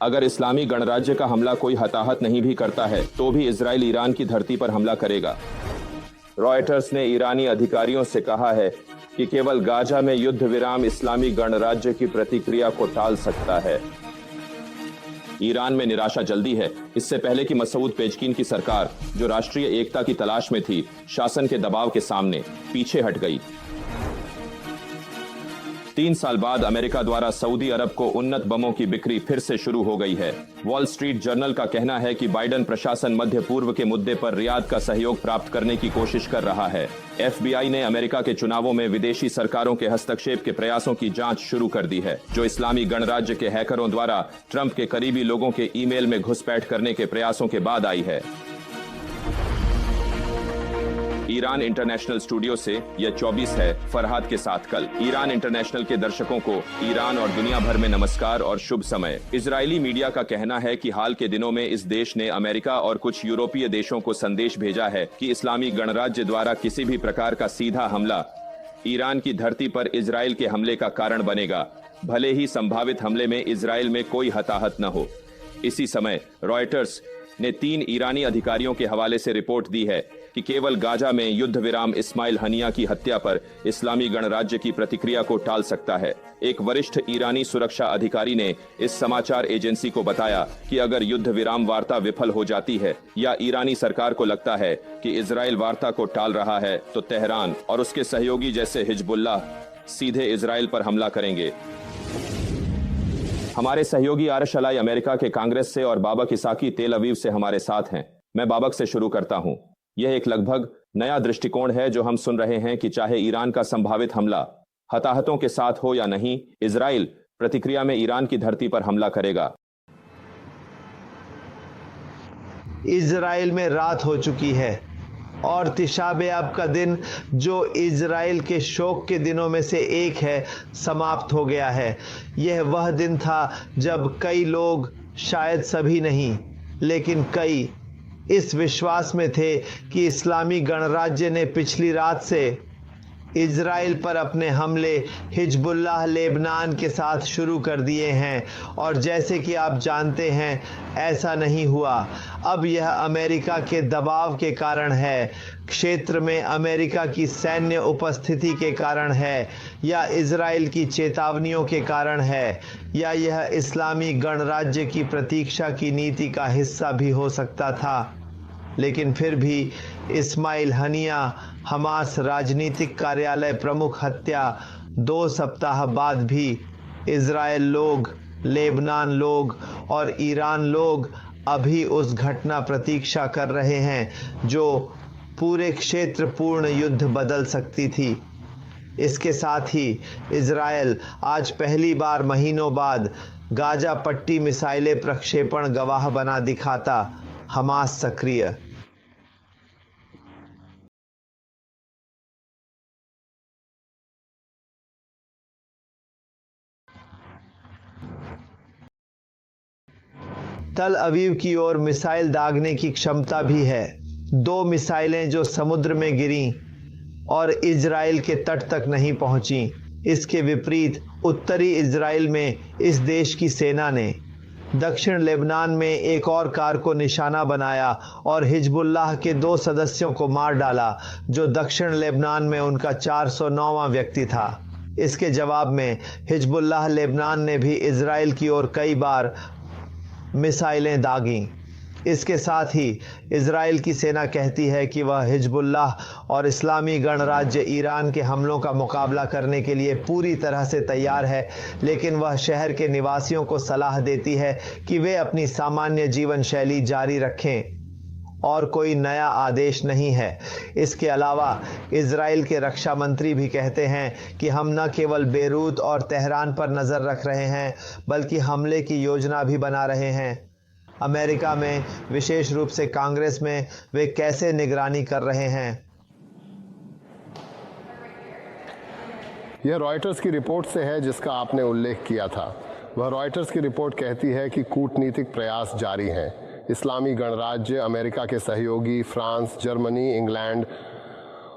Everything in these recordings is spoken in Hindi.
अगर इस्लामी गणराज्य का हमला कोई हताहत नहीं भी करता है तो भी इजराइल ईरान की धरती पर हमला करेगा। रॉयटर्स ने ईरानी अधिकारियों से कहा है कि केवल गाजा में युद्ध विराम इस्लामी गणराज्य की प्रतिक्रिया को टाल सकता है। ईरान में निराशा जल्दी है। इससे पहले कि मसूद पेजकीन की सरकार, जो राष्ट्रीय एकता की तलाश में थी, शासन के दबाव के सामने पीछे हट गई। 3 साल बाद अमेरिका द्वारा सऊदी अरब को उन्नत बमों की बिक्री फिर से शुरू हो गई है। वॉल स्ट्रीट जर्नल का कहना है कि बाइडेन प्रशासन मध्य पूर्व के मुद्दे पर रियाद का सहयोग प्राप्त करने की कोशिश कर रहा है। FBI ने अमेरिका के चुनावों में विदेशी सरकारों के हस्तक्षेप के प्रयासों की जांच शुरू कर दी है, जो इस्लामी गणराज्य के हैकरों द्वारा ट्रंप के करीबी लोगों के ईमेल में घुसपैठ करने के प्रयासों के बाद आई है। ईरान इंटरनेशनल स्टूडियो से यह 24 है फरहाद के साथ कल। ईरान इंटरनेशनल के दर्शकों को ईरान और दुनिया भर में नमस्कार और शुभ समय। इजरायली मीडिया का कहना है कि हाल के दिनों में इस देश ने अमेरिका और कुछ यूरोपीय देशों को संदेश भेजा है कि इस्लामी गणराज्य द्वारा किसी भी प्रकार का सीधा हमला ईरान की धरती पर इजराइल के हमले का कारण बनेगा, भले ही संभावित हमले में इजराइल में कोई हताहत न हो। इसी समय रॉयटर्स ने 3 ईरानी अधिकारियों के हवाले से रिपोर्ट दी है कि केवल गाजा में युद्ध विराम इस्माइल हनिया की हत्या पर इस्लामी गणराज्य की प्रतिक्रिया को टाल सकता है। एक वरिष्ठ ईरानी सुरक्षा अधिकारी ने इस समाचार एजेंसी को बताया कि अगर युद्ध विराम वार्ता विफल हो जाती है या ईरानी सरकार को लगता है कि इजराइल वार्ता को टाल रहा है, तो तेहरान और उसके सहयोगी जैसे हिजबुल्लाह सीधे इजराइल पर हमला करेंगे। हमारे सहयोगी आरश अलाई अमेरिका के कांग्रेस से और बाबक इसाकी तेल अवीव से हमारे साथ हैं। मैं बाबक से शुरू करता हूं। यह एक लगभग नया दृष्टिकोण है जो हम सुन रहे हैं कि चाहे ईरान का संभावित हमला हताहतों के साथ हो या नहीं, इजराइल प्रतिक्रिया में ईरान की धरती पर हमला करेगा। इजराइल में रात हो चुकी है और तिशाबेआब का दिन, जो इजराइल के शोक के दिनों में से एक है, समाप्त हो गया है। यह वह दिन था जब कई लोग, शायद सभी नहीं लेकिन कई, इस विश्वास में थे कि इस्लामी गणराज्य ने पिछली रात से इजराइल पर अपने हमले हिजबुल्लाह लेबनान के साथ शुरू कर दिए हैं, और जैसे कि आप जानते हैं ऐसा नहीं हुआ। अब यह अमेरिका के दबाव के कारण है, क्षेत्र में अमेरिका की सैन्य उपस्थिति के कारण है, या इजराइल की चेतावनियों के कारण है, या यह इस्लामी गणराज्य की प्रतीक्षा की नीति का हिस्सा भी हो सकता था। लेकिन फिर भी इस्माइल हनिया हमास राजनीतिक कार्यालय प्रमुख हत्या 2 सप्ताह बाद भी इजराइल लोग, लेबनान लोग और ईरान लोग अभी उस घटना प्रतीक्षा कर रहे हैं जो पूरे क्षेत्र पूर्ण युद्ध बदल सकती थी। इसके साथ ही इजराइल आज पहली बार महीनों बाद गाजा पट्टी मिसाइलें प्रक्षेपण गवाह बना दिखाता। हमास सक्रिय। तल अवीव की ओर मिसाइल दागने की क्षमता भी है। 2 मिसाइलें जो समुद्र में गिरीं और इजराइल के तट तक नहीं पहुंची। इसके विपरीत उत्तरी इजराइल में इस देश की सेना ने दक्षिण लेबनान में एक और कार को निशाना बनाया और हिजबुल्लाह के 2 सदस्यों को मार डाला, जो दक्षिण लेबनान में उनका 409वां व्यक्ति था। इसके जवाब में हिजबुल्लाह लेबनान ने भी इजराइल की ओर कई बार मिसाइलें दागीं। इसके साथ ही इजराइल की सेना कहती है कि वह हिजबुल्लाह और इस्लामी गणराज्य ईरान के हमलों का मुकाबला करने के लिए पूरी तरह से तैयार है, लेकिन वह शहर के निवासियों को सलाह देती है कि वे अपनी सामान्य जीवन शैली जारी रखें और कोई नया आदेश नहीं है। इसके अलावा इजराइल के रक्षा मंत्री भी कहते हैं कि हम न केवल बेरूत और तेहरान पर नज़र रख रहे हैं, बल्कि हमले की योजना भी बना रहे हैं। अमेरिका में, विशेष रूप से कांग्रेस में, वे कैसे निगरानी कर रहे हैं? यह रॉयटर्स की रिपोर्ट से है जिसका आपने उल्लेख किया था। वह रॉयटर्स की रिपोर्ट कहती है कि कूटनीतिक प्रयास जारी हैं। इस्लामी गणराज्य, अमेरिका के सहयोगी फ्रांस, जर्मनी, इंग्लैंड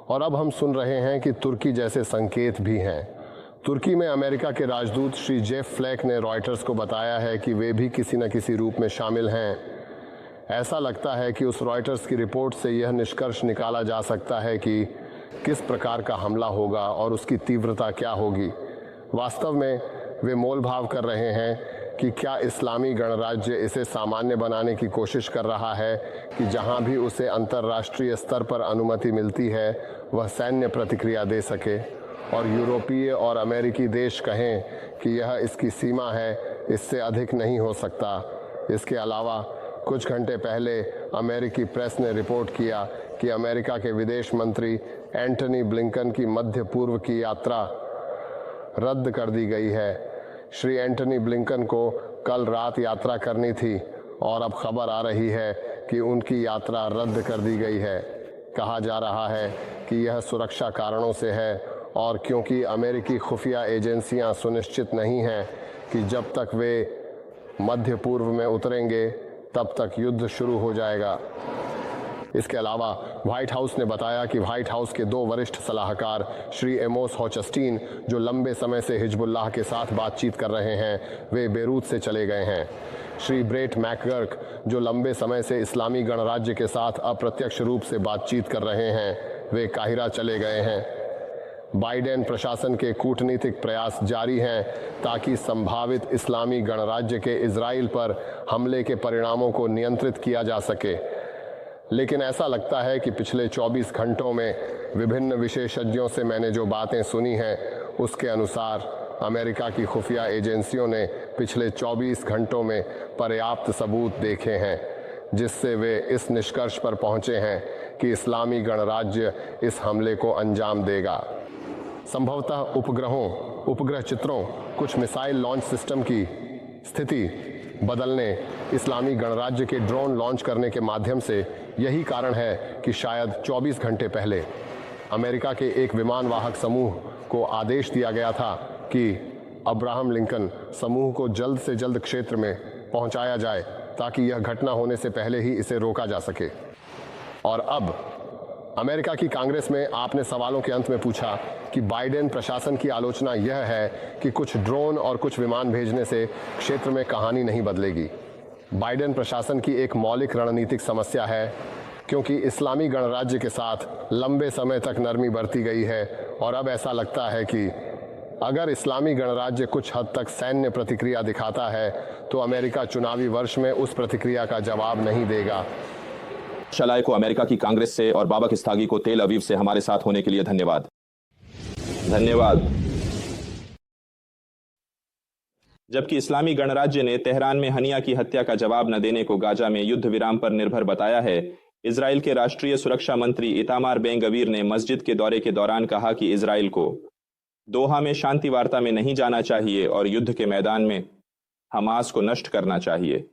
और अब हम सुन रहे हैं कि तुर्की जैसे संकेत भी हैं। तुर्की में अमेरिका के राजदूत श्री जेफ फ्लैक ने रॉयटर्स को बताया है कि वे भी किसी न किसी रूप में शामिल हैं। ऐसा लगता है कि उस रॉयटर्स की रिपोर्ट से यह निष्कर्ष निकाला जा सकता है कि किस प्रकार का हमला होगा और उसकी तीव्रता क्या होगी। वास्तव में वे मोलभाव कर रहे हैं कि क्या इस्लामी गणराज्य इसे सामान्य बनाने की कोशिश कर रहा है कि जहां भी उसे अंतर्राष्ट्रीय स्तर पर अनुमति मिलती है वह सैन्य प्रतिक्रिया दे सके, और यूरोपीय और अमेरिकी देश कहें कि यह इसकी सीमा है, इससे अधिक नहीं हो सकता। इसके अलावा कुछ घंटे पहले अमेरिकी प्रेस ने रिपोर्ट किया कि अमेरिका के विदेश मंत्री एंटनी ब्लिंकन की मध्य पूर्व की यात्रा रद्द कर दी गई है। श्री एंटनी ब्लिंकन को कल रात यात्रा करनी थी और अब खबर आ रही है कि उनकी यात्रा रद्द कर दी गई है। कहा जा रहा है कि यह सुरक्षा कारणों से है और क्योंकि अमेरिकी खुफिया एजेंसियां सुनिश्चित नहीं हैं कि जब तक वे मध्य पूर्व में उतरेंगे तब तक युद्ध शुरू हो जाएगा। इसके अलावा व्हाइट हाउस ने बताया कि व्हाइट हाउस के 2 वरिष्ठ सलाहकार श्री एमोस हॉचस्टीन, जो लंबे समय से हिजबुल्लाह के साथ बातचीत कर रहे हैं, वे बेरूत से चले गए हैं। श्री ब्रेट मैकगर्क, जो लंबे समय से इस्लामी गणराज्य के साथ अप्रत्यक्ष रूप से बातचीत कर रहे हैं, वे काहिरा चले गए हैं। बाइडेन प्रशासन के कूटनीतिक प्रयास जारी हैं ताकि संभावित इस्लामी गणराज्य के इजराइल पर हमले के परिणामों को नियंत्रित किया जा सके। लेकिन ऐसा लगता है कि पिछले 24 घंटों में विभिन्न विशेषज्ञों से मैंने जो बातें सुनी हैं, उसके अनुसार अमेरिका की खुफिया एजेंसियों ने पिछले 24 घंटों में पर्याप्त सबूत देखे हैं, जिससे वे इस निष्कर्ष पर पहुंचे हैं कि इस्लामी गणराज्य इस हमले को अंजाम देगा। संभवतः उपग्रहों, उपग्रह चित्रों, कुछ मिसाइल लॉन्च सिस्टम की स्थिति बदलने, इस्लामी गणराज्य के ड्रोन लॉन्च करने के माध्यम से यही कारण है कि शायद 24 घंटे पहले अमेरिका के एक विमान वाहक समूह को आदेश दिया गया था कि अब्राहम लिंकन समूह को जल्द से जल्द क्षेत्र में पहुंचाया जाए ताकि यह घटना होने से पहले ही इसे रोका जा सके। और अब अमेरिका की कांग्रेस में आपने सवालों के अंत में पूछा कि बाइडेन प्रशासन की आलोचना यह है कि कुछ ड्रोन और कुछ विमान भेजने से क्षेत्र में कहानी नहीं बदलेगी। बाइडेन प्रशासन की एक मौलिक रणनीतिक समस्या है, क्योंकि इस्लामी गणराज्य के साथ लंबे समय तक नरमी बरती गई है और अब ऐसा लगता है कि अगर इस्लामी गणराज्य कुछ हद तक सैन्य प्रतिक्रिया दिखाता है तो अमेरिका चुनावी वर्ष में उस प्रतिक्रिया का जवाब नहीं देगा। शलाय को अमेरिका की कांग्रेस से और बाबा किस्तागी को तेल अवीव से हमारे साथ होने के लिए धन्यवाद। जबकि इस्लामी गणराज्य ने तेहरान में हनिया की हत्या का जवाब न देने को गाजा में युद्ध विराम पर निर्भर बताया है, इजराइल के राष्ट्रीय सुरक्षा मंत्री इतामार बेन गवीर ने मस्जिद के दौरे के दौरान कहा कि इजराइल को दोहा में शांति वार्ता में नहीं जाना चाहिए और युद्ध के मैदान में हमास को नष्ट करना चाहिए।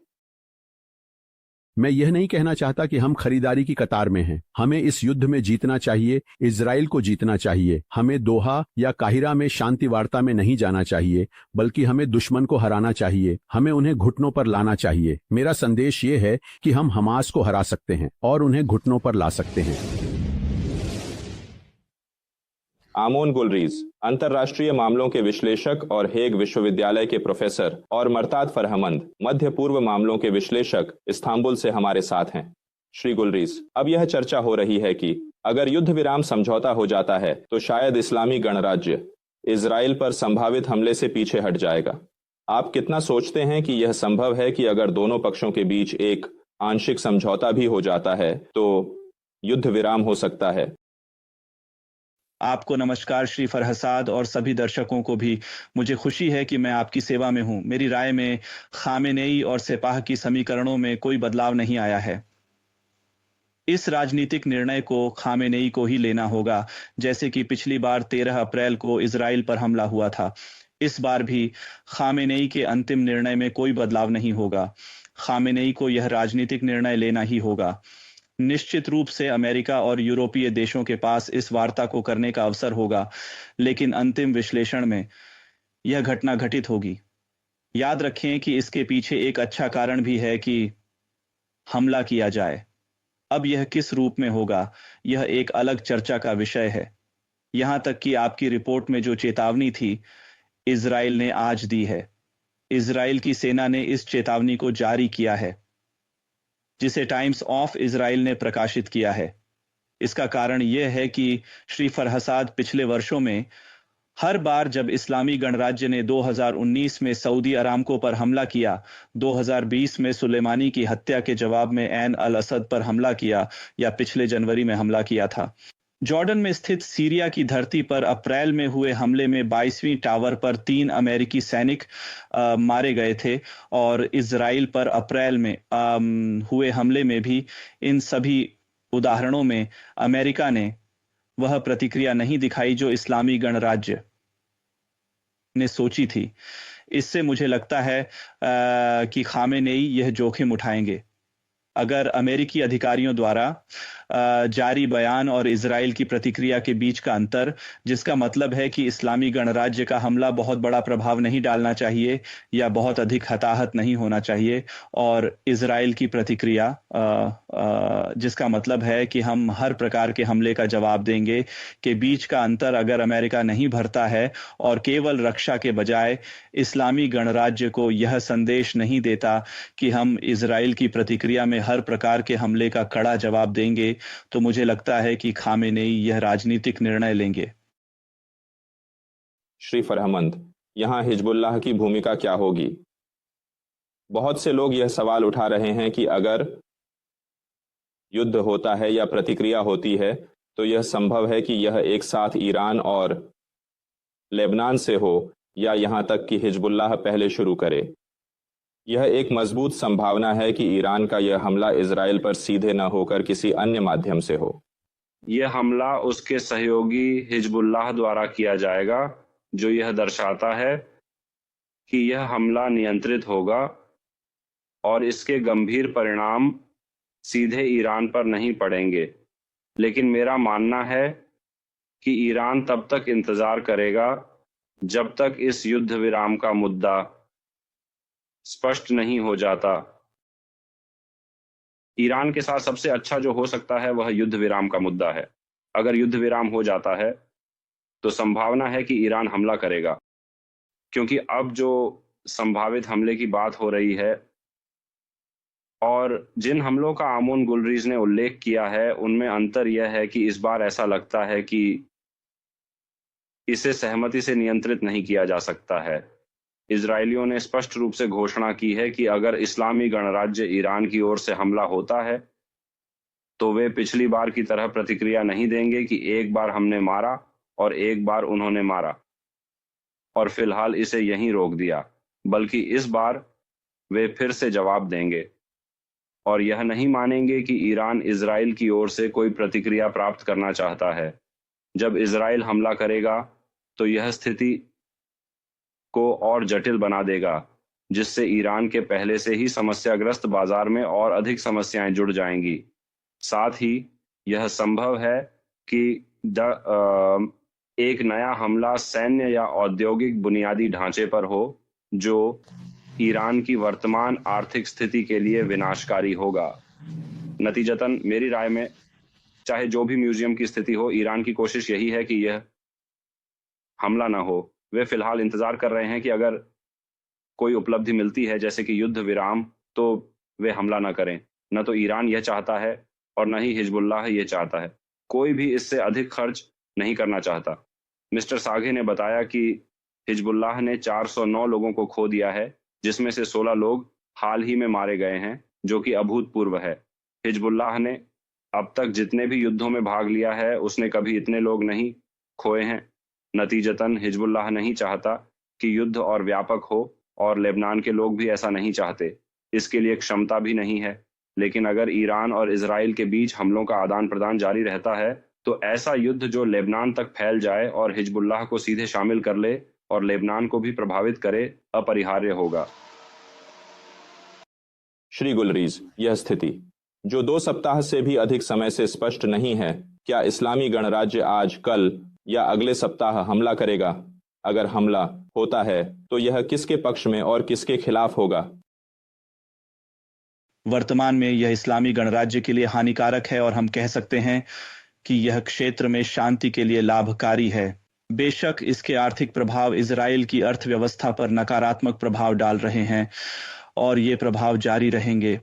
मैं यह नहीं कहना चाहता कि हम खरीदारी की कतार में हैं। हमें इस युद्ध में जीतना चाहिए, इजराइल को जीतना चाहिए। हमें दोहा या काहिरा में शांति वार्ता में नहीं जाना चाहिए, बल्कि हमें दुश्मन को हराना चाहिए। हमें उन्हें घुटनों पर लाना चाहिए। मेरा संदेश ये है कि हम हमास को हरा सकते हैं और उन्हें घुटनों पर ला सकते हैं। आमोन गुलरीज, अंतर्राष्ट्रीय मामलों के विश्लेषक और हेग विश्वविद्यालय के प्रोफेसर, और मरताद फरहमंद, मध्य पूर्व मामलों के विश्लेषक, इस्तांबुल से हमारे साथ हैं। श्री गुलरीज, अब यह चर्चा हो रही है कि अगर युद्ध विराम समझौता हो जाता है तो शायद इस्लामी गणराज्य इजराइल पर संभावित हमले से पीछे हट जाएगा। आप कितना सोचते हैं कि यह संभव है कि अगर दोनों पक्षों के बीच एक आंशिक समझौता भी हो जाता है तो युद्ध विराम हो सकता है? आपको नमस्कार श्री फरहसाद और सभी दर्शकों को भी मुझे खुशी है कि मैं आपकी सेवा में हूं। मेरी राय में खामेनेई और सेपाह की समीकरणों में कोई बदलाव नहीं आया है। इस राजनीतिक निर्णय को खामेनेई को ही लेना होगा, जैसे कि पिछली बार 13 अप्रैल को इजराइल पर हमला हुआ था। इस बार भी खामेनेई के अंतिम निर्णय में कोई बदलाव नहीं होगा। खामेनेई को यह राजनीतिक निर्णय लेना ही होगा। निश्चित रूप से अमेरिका और यूरोपीय देशों के पास इस वार्ता को करने का अवसर होगा, लेकिन अंतिम विश्लेषण में यह घटना घटित होगी। याद रखें कि इसके पीछे एक अच्छा कारण भी है कि हमला किया जाए। अब यह किस रूप में होगा, यह एक अलग चर्चा का विषय है। यहां तक कि आपकी रिपोर्ट में जो चेतावनी थी इजराइल ने आज दी है। इजराइल की सेना ने इस चेतावनी को जारी किया है, जिसे टाइम्स ऑफ इजराइल ने प्रकाशित किया है। इसका कारण यह है कि श्री फरहसाद पिछले वर्षों में हर बार जब इस्लामी गणराज्य ने 2019 में सऊदी अरामको पर हमला किया, 2020 में सुलेमानी की हत्या के जवाब में ऐन अल असद पर हमला किया, या पिछले जनवरी में हमला किया था। जॉर्डन में स्थित सीरिया की धरती पर अप्रैल में हुए हमले में 22वीं टावर पर 3 अमेरिकी सैनिक मारे गए थे, और इजराइल पर अप्रैल में हुए हमले में भी इन सभी उदाहरणों में अमेरिका ने वह प्रतिक्रिया नहीं दिखाई जो इस्लामी गणराज्य ने सोची थी। इससे मुझे लगता है कि खामेनेई यह जोखिम उठाएंगे। अगर अमेरिकी अधिकारियों द्वारा जारी बयान और इजराइल की प्रतिक्रिया के बीच का अंतर, जिसका मतलब है कि इस्लामी गणराज्य का हमला बहुत बड़ा प्रभाव नहीं डालना चाहिए या बहुत अधिक हताहत नहीं होना चाहिए, और इजराइल की प्रतिक्रिया जिसका मतलब है कि हम हर प्रकार के हमले का जवाब देंगे, के बीच का अंतर अगर अमेरिका नहीं भरता है और केवल रक्षा के बजाय इस्लामी गणराज्य को यह संदेश नहीं देता कि हम इजराइल की प्रतिक्रिया में हर प्रकार के हमले का कड़ा जवाब देंगे, तो मुझे लगता है कि खामेनेई यह राजनीतिक निर्णय लेंगे। श्री फरहमंद, यहां हिजबुल्लाह की भूमिका क्या होगी? बहुत से लोग यह सवाल उठा रहे हैं कि अगर युद्ध होता है या प्रतिक्रिया होती है तो यह संभव है कि यह एक साथ ईरान और लेबनान से हो, या यहां तक कि हिजबुल्लाह पहले शुरू करे। यह एक मजबूत संभावना है कि ईरान का यह हमला इजराइल पर सीधे न होकर किसी अन्य माध्यम से हो। यह हमला उसके सहयोगी हिजबुल्लाह द्वारा किया जाएगा, जो यह दर्शाता है कि यह हमला नियंत्रित होगा और इसके गंभीर परिणाम सीधे ईरान पर नहीं पड़ेंगे। लेकिन मेरा मानना है कि ईरान तब तक इंतजार करेगा जब तक इस युद्ध विराम का मुद्दा स्पष्ट नहीं हो जाता। ईरान के साथ सबसे अच्छा जो हो सकता है वह युद्ध विराम का मुद्दा है। अगर युद्ध विराम हो जाता है तो संभावना है कि ईरान हमला करेगा, क्योंकि अब जो संभावित हमले की बात हो रही है और जिन हमलों का आमोन गुलरीज ने उल्लेख किया है, उनमें अंतर यह है कि इस बार ऐसा लगता है कि इसे सहमति से नियंत्रित नहीं किया जा सकता है। इजरायलियों ने स्पष्ट रूप से घोषणा की है कि अगर इस्लामी गणराज्य ईरान की ओर से हमला होता है तो वे पिछली बार की तरह प्रतिक्रिया नहीं देंगे कि एक बार हमने मारा और एक बार उन्होंने मारा और फिलहाल इसे यहीं रोक दिया, बल्कि इस बार वे फिर से जवाब देंगे और यह नहीं मानेंगे कि ईरान इजराइल की ओर से कोई प्रतिक्रिया प्राप्त करना चाहता है। जब इजराइल हमला करेगा तो यह स्थिति को और जटिल बना देगा, जिससे ईरान के पहले से ही समस्याग्रस्त बाजार में और अधिक समस्याएं जुड़ जाएंगी। साथ ही यह संभव है कि एक नया हमला सैन्य या औद्योगिक बुनियादी ढांचे पर हो, जो ईरान की वर्तमान आर्थिक स्थिति के लिए विनाशकारी होगा। नतीजतन मेरी राय में चाहे जो भी म्यूजियम की स्थिति हो, ईरान की कोशिश यही है कि यह हमला ना हो। वे फिलहाल इंतजार कर रहे हैं कि अगर कोई उपलब्धि मिलती है जैसे कि युद्ध विराम, तो वे हमला ना करें। न तो ईरान यह चाहता है और न ही हिजबुल्लाह यह चाहता है। कोई भी इससे अधिक खर्च नहीं करना चाहता। मिस्टर साघे ने बताया कि हिजबुल्लाह ने 409 लोगों को खो दिया है, जिसमें से 16 लोग हाल ही में मारे गए हैं, जो कि अभूतपूर्व है। हिजबुल्लाह ने अब तक जितने भी युद्धों में भाग लिया है उसने कभी इतने लोग नहीं खोए हैं। नतीजतन हिजबुल्लाह नहीं चाहता कि युद्ध और व्यापक हो, और लेबनान के लोग भी ऐसा नहीं चाहते। इसके लिए क्षमता भी नहीं है। लेकिन अगर ईरान और इजराइल के बीच हमलों का आदान प्रदान जारी रहता है तो ऐसा युद्ध जो लेबनान तक फैल जाए और हिजबुल्लाह को सीधे शामिल कर ले और लेबनान को भी प्रभावित करे, अपरिहार्य होगा। श्री गुलरीज, यह स्थिति जो 2 सप्ताह से भी अधिक समय से स्पष्ट नहीं है, क्या इस्लामी गणराज्य आज, कल या अगले सप्ताह हमला करेगा? अगर हमला होता है तो यह किसके पक्ष में और किसके खिलाफ होगा? वर्तमान में यह इस्लामी गणराज्य के लिए हानिकारक है और हम कह सकते हैं कि यह क्षेत्र में शांति के लिए लाभकारी है। बेशक इसके आर्थिक प्रभाव इजराइल की अर्थव्यवस्था पर नकारात्मक प्रभाव डाल रहे हैं और ये प्रभाव जारी रहेंगे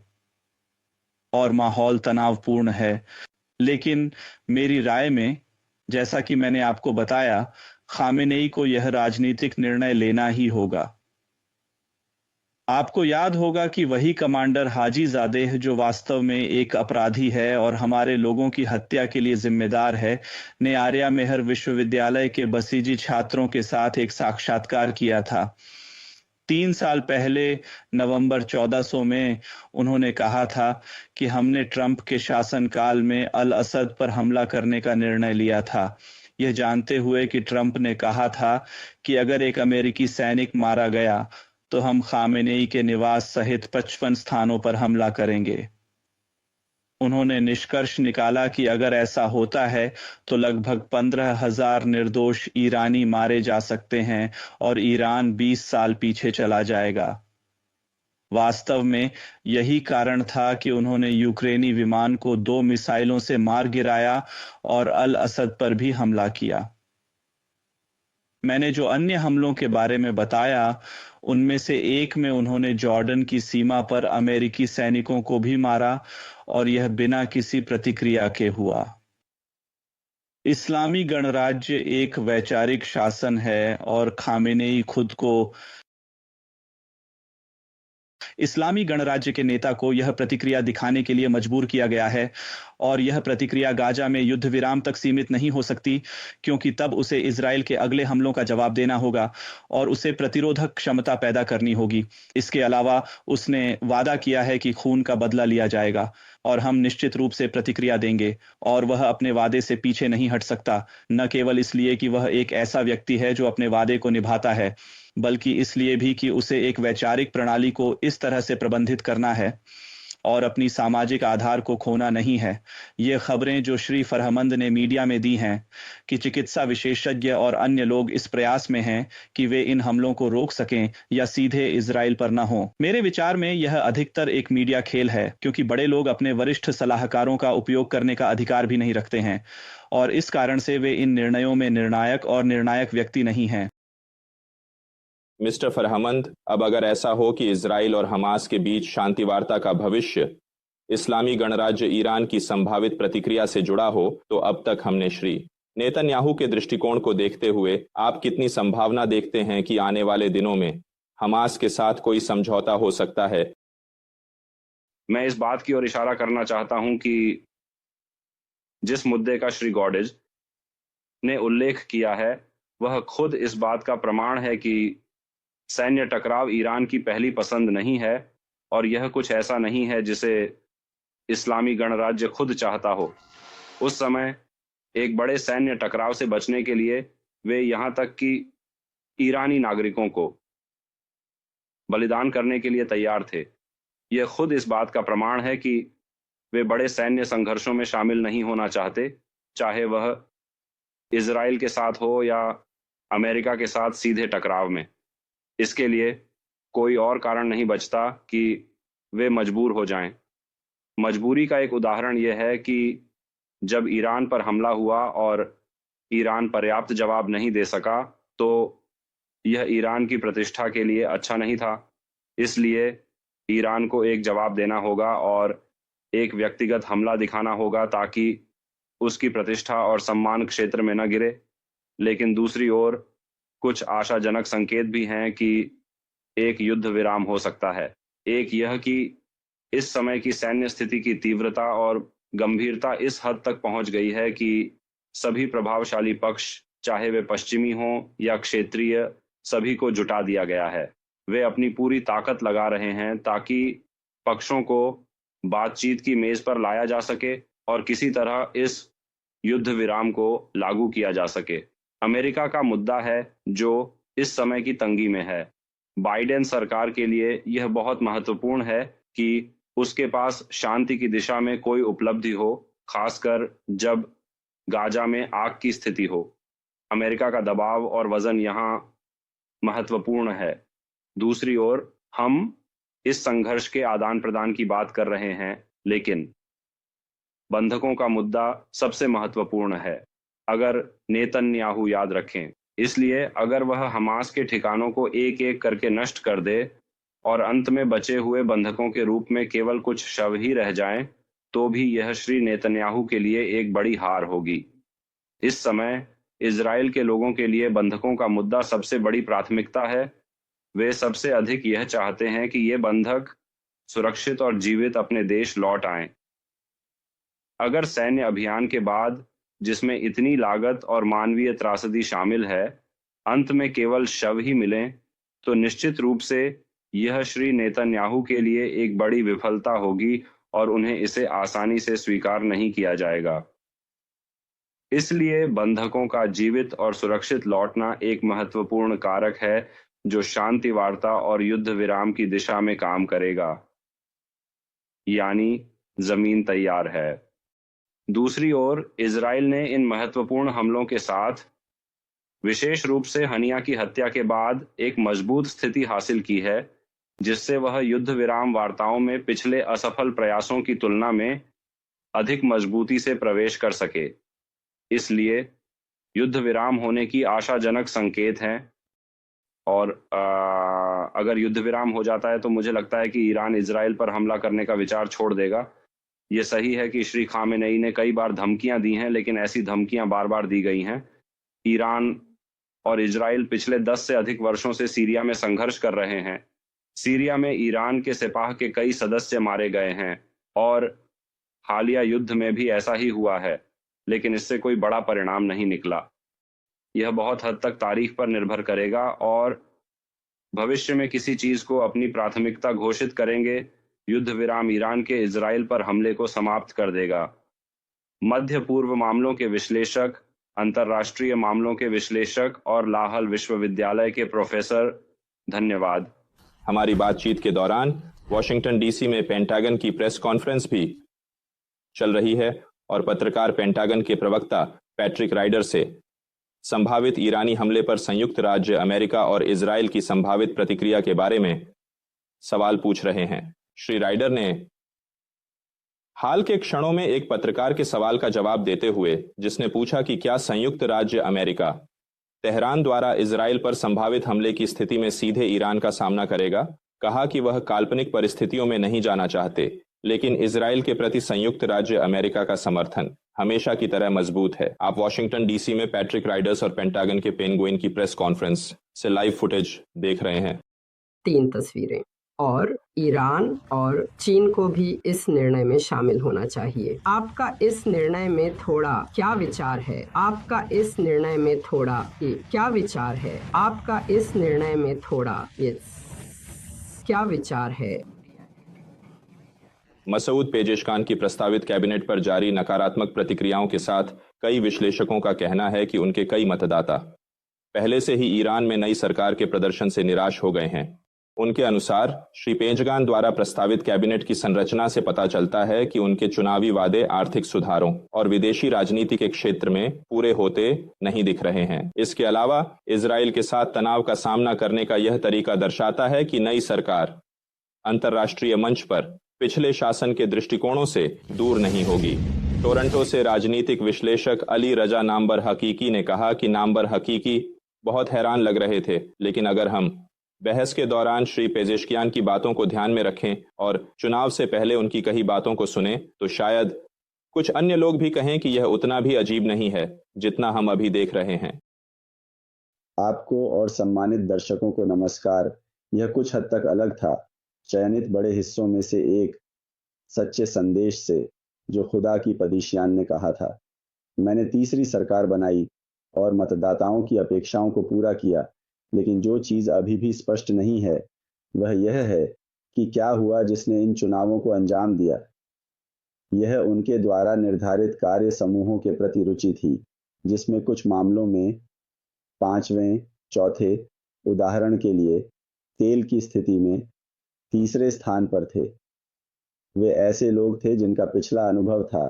और माहौल तनावपूर्ण है। लेकिन मेरी राय में, जैसा कि मैंने आपको बताया, खामेनेई को यह राजनीतिक निर्णय लेना ही होगा। आपको याद होगा कि वही कमांडर हाजी जादेह जो वास्तव में एक अपराधी है और हमारे लोगों की हत्या के लिए जिम्मेदार है, ने आर्या मेहर विश्वविद्यालय के बसीजी छात्रों के साथ एक साक्षात्कार किया था। 3 साल पहले नवंबर 1400 में उन्होंने कहा था कि हमने ट्रंप के शासनकाल में अल असद पर हमला करने का निर्णय लिया था, यह जानते हुए कि ट्रंप ने कहा था कि अगर एक अमेरिकी सैनिक मारा गया तो हम खामेनेई के निवास सहित 55 स्थानों पर हमला करेंगे। उन्होंने निष्कर्ष निकाला कि अगर ऐसा होता है तो लगभग 15,000 निर्दोष ईरानी मारे जा सकते हैं और ईरान 20 साल पीछे चला जाएगा। वास्तव में यही कारण था कि उन्होंने यूक्रेनी विमान को 2 मिसाइलों से मार गिराया और अल असद पर भी हमला किया। मैंने जो अन्य हमलों के बारे में बताया, उनमें से एक में उन्होंने जॉर्डन की सीमा पर अमेरिकी सैनिकों को भी मारा और यह बिना किसी प्रतिक्रिया के हुआ। इस्लामी गणराज्य एक वैचारिक शासन है और खामेनेई खुद को इस्लामी गणराज्य के नेता को यह प्रतिक्रिया दिखाने के लिए मजबूर किया गया है और यह प्रतिक्रिया गाजा में युद्ध विराम तक सीमित नहीं हो सकती, क्योंकि तब उसे इजराइल के अगले हमलों का जवाब देना होगा और उसे प्रतिरोधक क्षमता पैदा करनी होगी। इसके अलावा उसने वादा किया है कि खून का बदला लिया जाएगा और हम निश्चित रूप से प्रतिक्रिया देंगे और वह अपने वादे से पीछे नहीं हट सकता, न केवल इसलिए कि वह एक ऐसा व्यक्ति है जो अपने वादे को निभाता है, बल्कि इसलिए भी कि उसे एक वैचारिक प्रणाली को इस तरह से प्रबंधित करना है और अपनी सामाजिक आधार को खोना नहीं है। ये खबरें जो श्री फरहमंद ने मीडिया में दी हैं कि चिकित्सा विशेषज्ञ और अन्य लोग इस प्रयास में हैं कि वे इन हमलों को रोक सकें या सीधे इजराइल पर न हो, मेरे विचार में यह अधिकतर एक मीडिया खेल है, क्योंकि बड़े लोग अपने वरिष्ठ सलाहकारों का उपयोग करने का अधिकार भी नहीं रखते हैं और इस कारण से वे इन निर्णयों में निर्णायक और निर्णायक व्यक्ति नहीं हैं। मिस्टर फरहमंद, अब अगर ऐसा हो कि इजराइल और हमास के बीच शांति वार्ता का भविष्य इस्लामी गणराज्य ईरान की संभावित प्रतिक्रिया से जुड़ा हो, तो अब तक हमने श्री नेतन्याहू के दृष्टिकोण को देखते हुए आप कितनी संभावना देखते हैं कि आने वाले दिनों में हमास के साथ कोई समझौता हो सकता है? मैं इस बात की ओर इशारा करना चाहता हूं कि जिस मुद्दे का श्री गॉडेज ने उल्लेख किया है, वह खुद इस बात का प्रमाण है कि सैन्य टकराव ईरान की पहली पसंद नहीं है और यह कुछ ऐसा नहीं है जिसे इस्लामी गणराज्य खुद चाहता हो। उस समय एक बड़े सैन्य टकराव से बचने के लिए वे यहां तक कि ईरानी नागरिकों को बलिदान करने के लिए तैयार थे। यह खुद इस बात का प्रमाण है कि वे बड़े सैन्य संघर्षों में शामिल नहीं होना चाहते, चाहे वह इजराइल के साथ हो या अमेरिका के साथ सीधे टकराव में। इसके लिए कोई और कारण नहीं बचता कि वे मजबूर हो जाएं। मजबूरी का एक उदाहरण यह है कि जब ईरान पर हमला हुआ और ईरान पर्याप्त जवाब नहीं दे सका, तो यह ईरान की प्रतिष्ठा के लिए अच्छा नहीं था। इसलिए ईरान को एक जवाब देना होगा और एक व्यक्तिगत हमला दिखाना होगा ताकि उसकी प्रतिष्ठा और सम्मान क्षेत्र में न गिरे। लेकिन दूसरी ओर कुछ आशाजनक संकेत भी हैं कि एक युद्ध विराम हो सकता है। एक यह कि इस समय की सैन्य स्थिति की तीव्रता और गंभीरता इस हद तक पहुंच गई है कि सभी प्रभावशाली पक्ष, चाहे वे पश्चिमी हों या क्षेत्रीय, सभी को जुटा दिया गया है। वे अपनी पूरी ताकत लगा रहे हैं ताकि पक्षों को बातचीत की मेज पर लाया जा सके और किसी तरह इस युद्ध विराम को लागू किया जा सके। अमेरिका का मुद्दा है जो इस समय की तंगी में है। बाइडेन सरकार के लिए यह बहुत महत्वपूर्ण है कि उसके पास शांति की दिशा में कोई उपलब्धि हो, खासकर जब गाजा में आग की स्थिति हो। अमेरिका का दबाव और वजन यहाँ महत्वपूर्ण है। दूसरी ओर हम इस संघर्ष के आदान प्रदान की बात कर रहे हैं, लेकिन बंधकों का मुद्दा सबसे महत्वपूर्ण है। अगर नेतन्याहू याद रखें, इसलिए अगर वह हमास के ठिकानों को एक एक करके नष्ट कर दे और अंत में बचे हुए बंधकों के रूप में केवल कुछ शव ही रह जाएं, तो भी यह श्री नेतन्याहू के लिए एक बड़ी हार होगी। इस समय इजराइल के लोगों के लिए बंधकों का मुद्दा सबसे बड़ी प्राथमिकता है। वे सबसे अधिक यह चाहते हैं कि ये बंधक सुरक्षित और जीवित अपने देश लौट आएं। अगर सैन्य अभियान के बाद, जिसमें इतनी लागत और मानवीय त्रासदी शामिल है, अंत में केवल शव ही मिलें, तो निश्चित रूप से यह श्री नेतन्याहू के लिए एक बड़ी विफलता होगी और उन्हें इसे आसानी से स्वीकार नहीं किया जाएगा। इसलिए बंधकों का जीवित और सुरक्षित लौटना एक महत्वपूर्ण कारक है जो शांति वार्ता और युद्ध विराम की दिशा में काम करेगा। यानी जमीन तैयार है। दूसरी ओर इजराइल ने इन महत्वपूर्ण हमलों के साथ, विशेष रूप से हनिया की हत्या के बाद, एक मजबूत स्थिति हासिल की है जिससे वह युद्ध विराम वार्ताओं में पिछले असफल प्रयासों की तुलना में अधिक मजबूती से प्रवेश कर सके। इसलिए युद्ध विराम होने की आशाजनक संकेत हैं और अगर युद्ध विराम हो जाता है तो मुझे लगता है कि ईरान इजराइल पर हमला करने का विचार छोड़ देगा। ये सही है कि श्री खामेनेई ने कई बार धमकियां दी हैं, लेकिन ऐसी धमकियां बार बार दी गई हैं। ईरान और इजराइल पिछले 10 से अधिक वर्षों से सीरिया में संघर्ष कर रहे हैं। सीरिया में ईरान के सिपाह के कई सदस्य मारे गए हैं और हालिया युद्ध में भी ऐसा ही हुआ है, लेकिन इससे कोई बड़ा परिणाम नहीं निकला। यह बहुत हद तक तारीख पर निर्भर करेगा और भविष्य में किसी चीज को अपनी प्राथमिकता घोषित करेंगे। युद्ध विराम ईरान के इजराइल पर हमले को समाप्त कर देगा। मध्य पूर्व मामलों के विश्लेषक, अंतर्राष्ट्रीय मामलों के विश्लेषक और लाहल विश्वविद्यालय के प्रोफेसर, धन्यवाद। हमारी बातचीत के दौरान वॉशिंगटन डीसी में पेंटागन की प्रेस कॉन्फ्रेंस भी चल रही है और पत्रकार पेंटागन के प्रवक्ता पैट्रिक राइडर से संभावित ईरानी हमले पर संयुक्त राज्य अमेरिका और इजराइल की संभावित प्रतिक्रिया के बारे में सवाल पूछ रहे हैं। श्री राइडर ने हाल के क्षणों में एक पत्रकार के सवाल का जवाब देते हुए, जिसने पूछा कि क्या संयुक्त राज्य अमेरिका तेहरान द्वारा इजराइल पर संभावित हमले की स्थिति में सीधे ईरान का सामना करेगा, कहा कि वह काल्पनिक परिस्थितियों में नहीं जाना चाहते, लेकिन इजराइल के प्रति संयुक्त राज्य अमेरिका का समर्थन हमेशा की तरह मजबूत है। आप वॉशिंगटन डीसी में पैट्रिक राइडर्स और पेंटागन के पेंगुइन की प्रेस कॉन्फ्रेंस से लाइव फुटेज देख रहे हैं। 3 तस्वीरें। और ईरान और चीन को भी इस निर्णय में शामिल होना चाहिए। आपका इस निर्णय में थोड़ा क्या विचार है? आपका इस निर्णय में थोड़ा क्या विचार है? आपका इस निर्णय में थोड़ा क्या विचार है? मसूद पेजेशकान की प्रस्तावित कैबिनेट पर जारी नकारात्मक प्रतिक्रियाओं के साथ कई विश्लेषकों का कहना है कि उनके कई मतदाता पहले से ही ईरान में नई सरकार के प्रदर्शन से निराश हो गए हैं। उनके अनुसार श्री पेंजगान द्वारा प्रस्तावित कैबिनेट की संरचना से पता चलता है कि उनके चुनावी वादे आर्थिक सुधारों और विदेशी राजनीति के क्षेत्र में पूरे होते नहीं दिख रहे हैं। इसके अलावा इजराइल के साथ तनाव का सामना करने का यह तरीका दर्शाता है कि नई सरकार अंतर्राष्ट्रीय मंच पर पिछले शासन के दृष्टिकोणों से दूर नहीं होगी। टोरंटो से राजनीतिक विश्लेषक अली रजा नाम्बर हकीकी ने कहा कि नाम्बर हकीकी बहुत हैरान लग रहे थे, लेकिन अगर हम बहस के दौरान श्री पेजेशकियान की बातों को ध्यान में रखें और चुनाव से पहले उनकी कही बातों को सुने, तो शायद कुछ अन्य लोग भी कहें कि यह उतना भी अजीब नहीं है जितना हम अभी देख रहे हैं। आपको और सम्मानित दर्शकों को नमस्कार। यह कुछ हद तक अलग था, चयनित बड़े हिस्सों में से एक सच्चे संदेश से जो खुदा की पदिशियान ने कहा था। मैंने तीसरी सरकार बनाई और मतदाताओं की अपेक्षाओं को पूरा किया, लेकिन जो चीज़ अभी भी स्पष्ट नहीं है वह यह है कि क्या हुआ जिसने इन चुनावों को अंजाम दिया। यह उनके द्वारा निर्धारित कार्य समूहों के प्रति रुचि थी, जिसमें कुछ मामलों में 5वें, 4थे, उदाहरण के लिए तेल की स्थिति में तीसरे स्थान पर थे। वे ऐसे लोग थे जिनका पिछला अनुभव था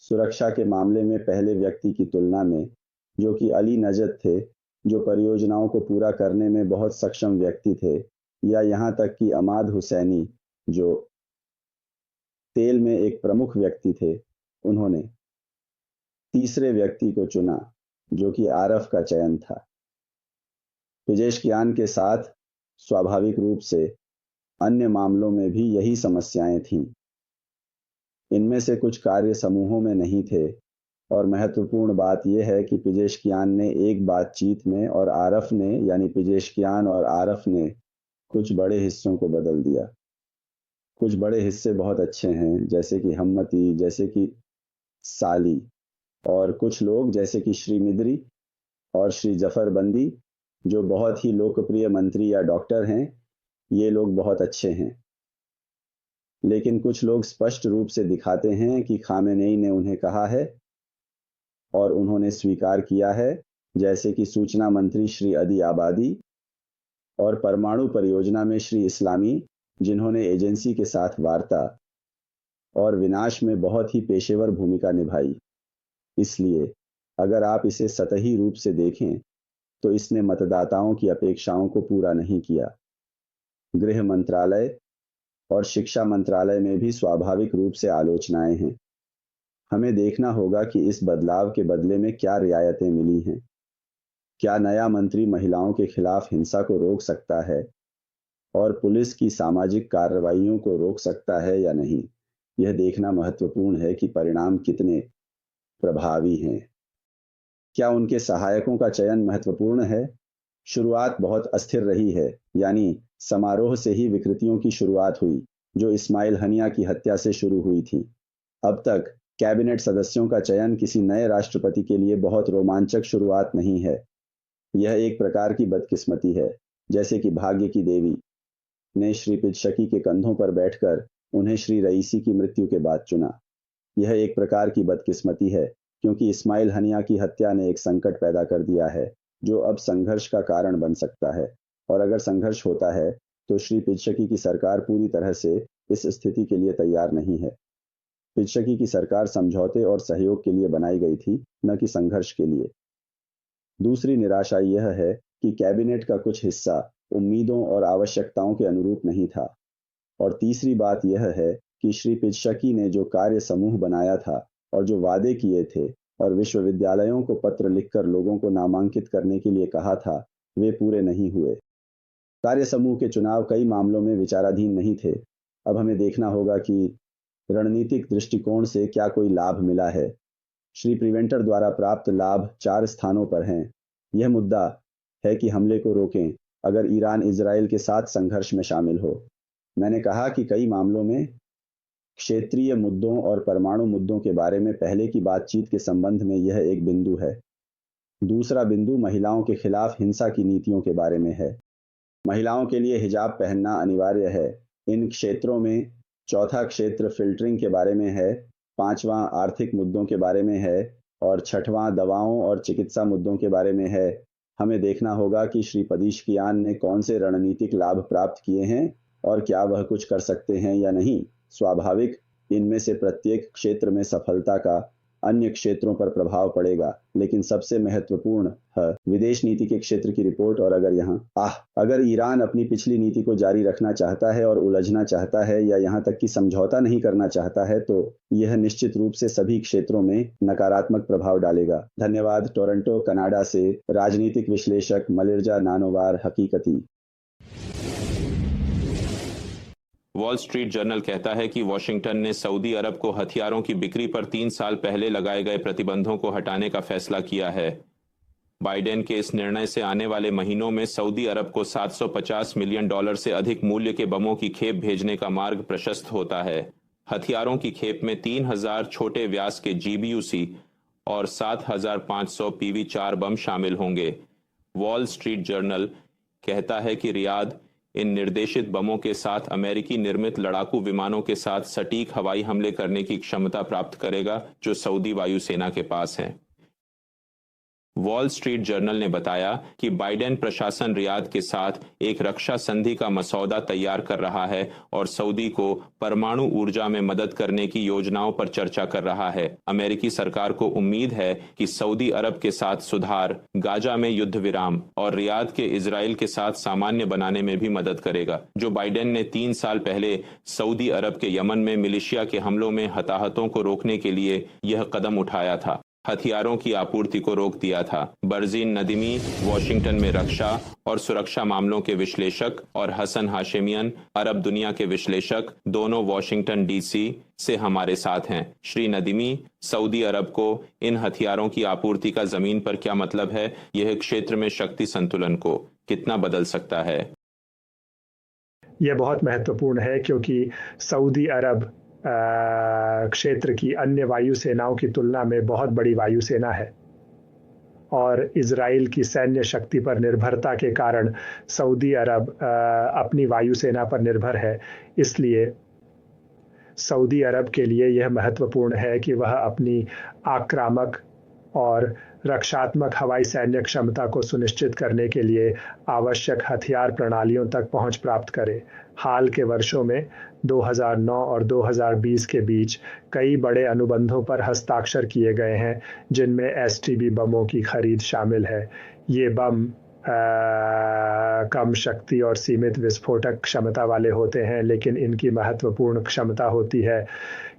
सुरक्षा के मामले में पहले व्यक्ति की तुलना में, जो कि अली नजद थे, जो परियोजनाओं को पूरा करने में बहुत सक्षम व्यक्ति थे, या यहाँ तक कि अमाद हुसैनी जो तेल में एक प्रमुख व्यक्ति थे। उन्होंने तीसरे व्यक्ति को चुना जो कि आरफ का चयन था। पेजेशकियान के साथ स्वाभाविक रूप से अन्य मामलों में भी यही समस्याएं थीं। इनमें से कुछ कार्य समूहों में नहीं थे और महत्वपूर्ण बात यह है कि पेजेशकियान ने एक बातचीत में और आरफ ने यानी पेजेशकियान और आरफ ने कुछ बड़े हिस्सों को बदल दिया। कुछ बड़े हिस्से बहुत अच्छे हैं, जैसे कि हममती, जैसे कि साली, और कुछ लोग जैसे कि श्री मिद्री और श्री जफर बंदी जो बहुत ही लोकप्रिय मंत्री या डॉक्टर हैं, ये लोग बहुत अच्छे हैं। लेकिन कुछ लोग स्पष्ट रूप से दिखाते हैं कि खामेनेई ने उन्हें कहा है और उन्होंने स्वीकार किया है, जैसे कि सूचना मंत्री श्री अदी आबादी और परमाणु परियोजना में श्री इस्लामी, जिन्होंने एजेंसी के साथ वार्ता और विनाश में बहुत ही पेशेवर भूमिका निभाई। इसलिए अगर आप इसे सतही रूप से देखें तो इसने मतदाताओं की अपेक्षाओं को पूरा नहीं किया। गृह मंत्रालय और शिक्षा मंत्रालय में भी स्वाभाविक रूप से आलोचनाएं हैं। हमें देखना होगा कि इस बदलाव के बदले में क्या रियायतें मिली हैं। क्या नया मंत्री महिलाओं के खिलाफ हिंसा को रोक सकता है और पुलिस की सामाजिक कार्रवाइयों को रोक सकता है या नहीं? यह देखना महत्वपूर्ण है कि परिणाम कितने प्रभावी हैं। क्या उनके सहायकों का चयन महत्वपूर्ण है? शुरुआत बहुत अस्थिर रही है, यानी समारोह से ही विकृतियों की शुरुआत हुई जो इस्माइल हनिया की हत्या से शुरू हुई थी। अब तक कैबिनेट सदस्यों का चयन किसी नए राष्ट्रपति के लिए बहुत रोमांचक शुरुआत नहीं है। यह एक प्रकार की बदकिस्मती है, जैसे कि भाग्य की देवी ने श्री पिदशकी के कंधों पर बैठकर उन्हें श्री रईसी की मृत्यु के बाद चुना। यह एक प्रकार की बदकिस्मती है क्योंकि इस्माइल हनिया की हत्या ने एक संकट पैदा कर दिया है जो अब संघर्ष का कारण बन सकता है, और अगर संघर्ष होता है तो श्री पिदशकी की सरकार पूरी तरह से इस स्थिति के लिए तैयार नहीं है। पिदशकी की सरकार समझौते और सहयोग के लिए बनाई गई थी, न कि संघर्ष के लिए। दूसरी निराशा यह है कि कैबिनेट का कुछ हिस्सा उम्मीदों और आवश्यकताओं के अनुरूप नहीं था। और तीसरी बात यह है कि श्री पिदशकी ने जो कार्य समूह बनाया था और जो वादे किए थे और विश्वविद्यालयों को पत्र लिखकर लोगों को नामांकित करने के लिए कहा था, वे पूरे नहीं हुए। कार्य समूह के चुनाव कई मामलों में विचाराधीन नहीं थे। अब हमें देखना होगा कि रणनीतिक दृष्टिकोण से क्या कोई लाभ मिला है। श्री प्रिवेंटर द्वारा प्राप्त लाभ 4 स्थानों पर हैं। यह मुद्दा है कि हमले को रोकें अगर ईरान इजराइल के साथ संघर्ष में शामिल हो। मैंने कहा कि कई मामलों में क्षेत्रीय मुद्दों और परमाणु मुद्दों के बारे में पहले की बातचीत के संबंध में यह एक बिंदु है। दूसरा बिंदु महिलाओं के खिलाफ हिंसा की नीतियों के बारे में है। महिलाओं के लिए हिजाब पहनना अनिवार्य है इन क्षेत्रों में। चौथा क्षेत्र फिल्टरिंग के बारे में है। 5वां आर्थिक मुद्दों के बारे में है और 6वां दवाओं और चिकित्सा मुद्दों के बारे में है। हमें देखना होगा कि श्री पेजेशकियान ने कौन से रणनीतिक लाभ प्राप्त किए हैं और क्या वह कुछ कर सकते हैं या नहीं। स्वाभाविक इनमें से प्रत्येक क्षेत्र में सफलता का अन्य क्षेत्रों पर प्रभाव पड़ेगा, लेकिन सबसे महत्वपूर्ण है विदेश नीति के क्षेत्र की रिपोर्ट। और अगर ईरान अपनी पिछली नीति को जारी रखना चाहता है और उलझना चाहता है या यहाँ तक कि समझौता नहीं करना चाहता है, तो यह निश्चित रूप से सभी क्षेत्रों में नकारात्मक प्रभाव डालेगा। धन्यवाद। टोरंटो कनाडा से राजनीतिक विश्लेषक मलिर्जा नानोवार हकीकती। वॉल स्ट्रीट जर्नल कहता है कि वॉशिंगटन ने सऊदी अरब को हथियारों की बिक्री पर 3 साल पहले लगाए गए प्रतिबंधों को हटाने का फैसला किया है। बाइडेन के इस निर्णय से आने वाले महीनों में सऊदी अरब को $750 मिलियन से अधिक मूल्य के बमों की खेप भेजने का मार्ग प्रशस्त होता है। हथियारों की खेप में 3000 छोटे व्यास के GBUC और 7500 PV4 बम शामिल होंगे। वॉल स्ट्रीट जर्नल कहता है कि रियाद इन निर्देशित बमों के साथ अमेरिकी निर्मित लड़ाकू विमानों के साथ सटीक हवाई हमले करने की क्षमता प्राप्त करेगा जो सऊदी वायुसेना के पास है। वॉल स्ट्रीट जर्नल ने बताया कि बाइडेन प्रशासन रियाद के साथ एक रक्षा संधि का मसौदा तैयार कर रहा है और सऊदी को परमाणु ऊर्जा में मदद करने की योजनाओं पर चर्चा कर रहा है। अमेरिकी सरकार को उम्मीद है कि सऊदी अरब के साथ सुधार गाजा में युद्ध विराम और रियाद के इजराइल के साथ सामान्य बनाने में भी मदद करेगा। जो बाइडेन ने 3 साल पहले सऊदी अरब के यमन में मिलिशिया के हमलों में हताहतों को रोकने के लिए यह कदम उठाया था। हथियारों की आपूर्ति को रोक दिया था। बरजीन नदीमी वॉशिंगटन में रक्षा और सुरक्षा मामलों के विश्लेषक और हसन हाशिमियन अरब दुनिया के विश्लेषक दोनों वॉशिंगटन डीसी से हमारे साथ हैं। श्री नदीमी, सऊदी अरब को इन हथियारों की आपूर्ति का जमीन पर क्या मतलब है? यह क्षेत्र में शक्ति संतुलन को कितना बदल सकता है? यह बहुत महत्वपूर्ण है क्योंकि सऊदी अरब क्षेत्र की अन्य वायुसेनाओं की तुलना में बहुत बड़ी वायुसेना है और इजराइल की सैन्य शक्ति पर निर्भरता के कारण सऊदी अरब अपनी वायुसेना पर निर्भर है। इसलिए सऊदी अरब के लिए यह महत्वपूर्ण है कि वह अपनी आक्रामक और रक्षात्मक हवाई सैन्य क्षमता को सुनिश्चित करने के लिए आवश्यक हथियार प्रणालियों तक पहुंच प्राप्त करे। हाल के वर्षों में 2009 और 2020 के बीच कई बड़े अनुबंधों पर हस्ताक्षर किए गए हैं, जिनमें एसटीबी बमों की खरीद शामिल है। ये बम कम शक्ति और सीमित विस्फोटक क्षमता वाले होते हैं, लेकिन इनकी महत्वपूर्ण क्षमता होती है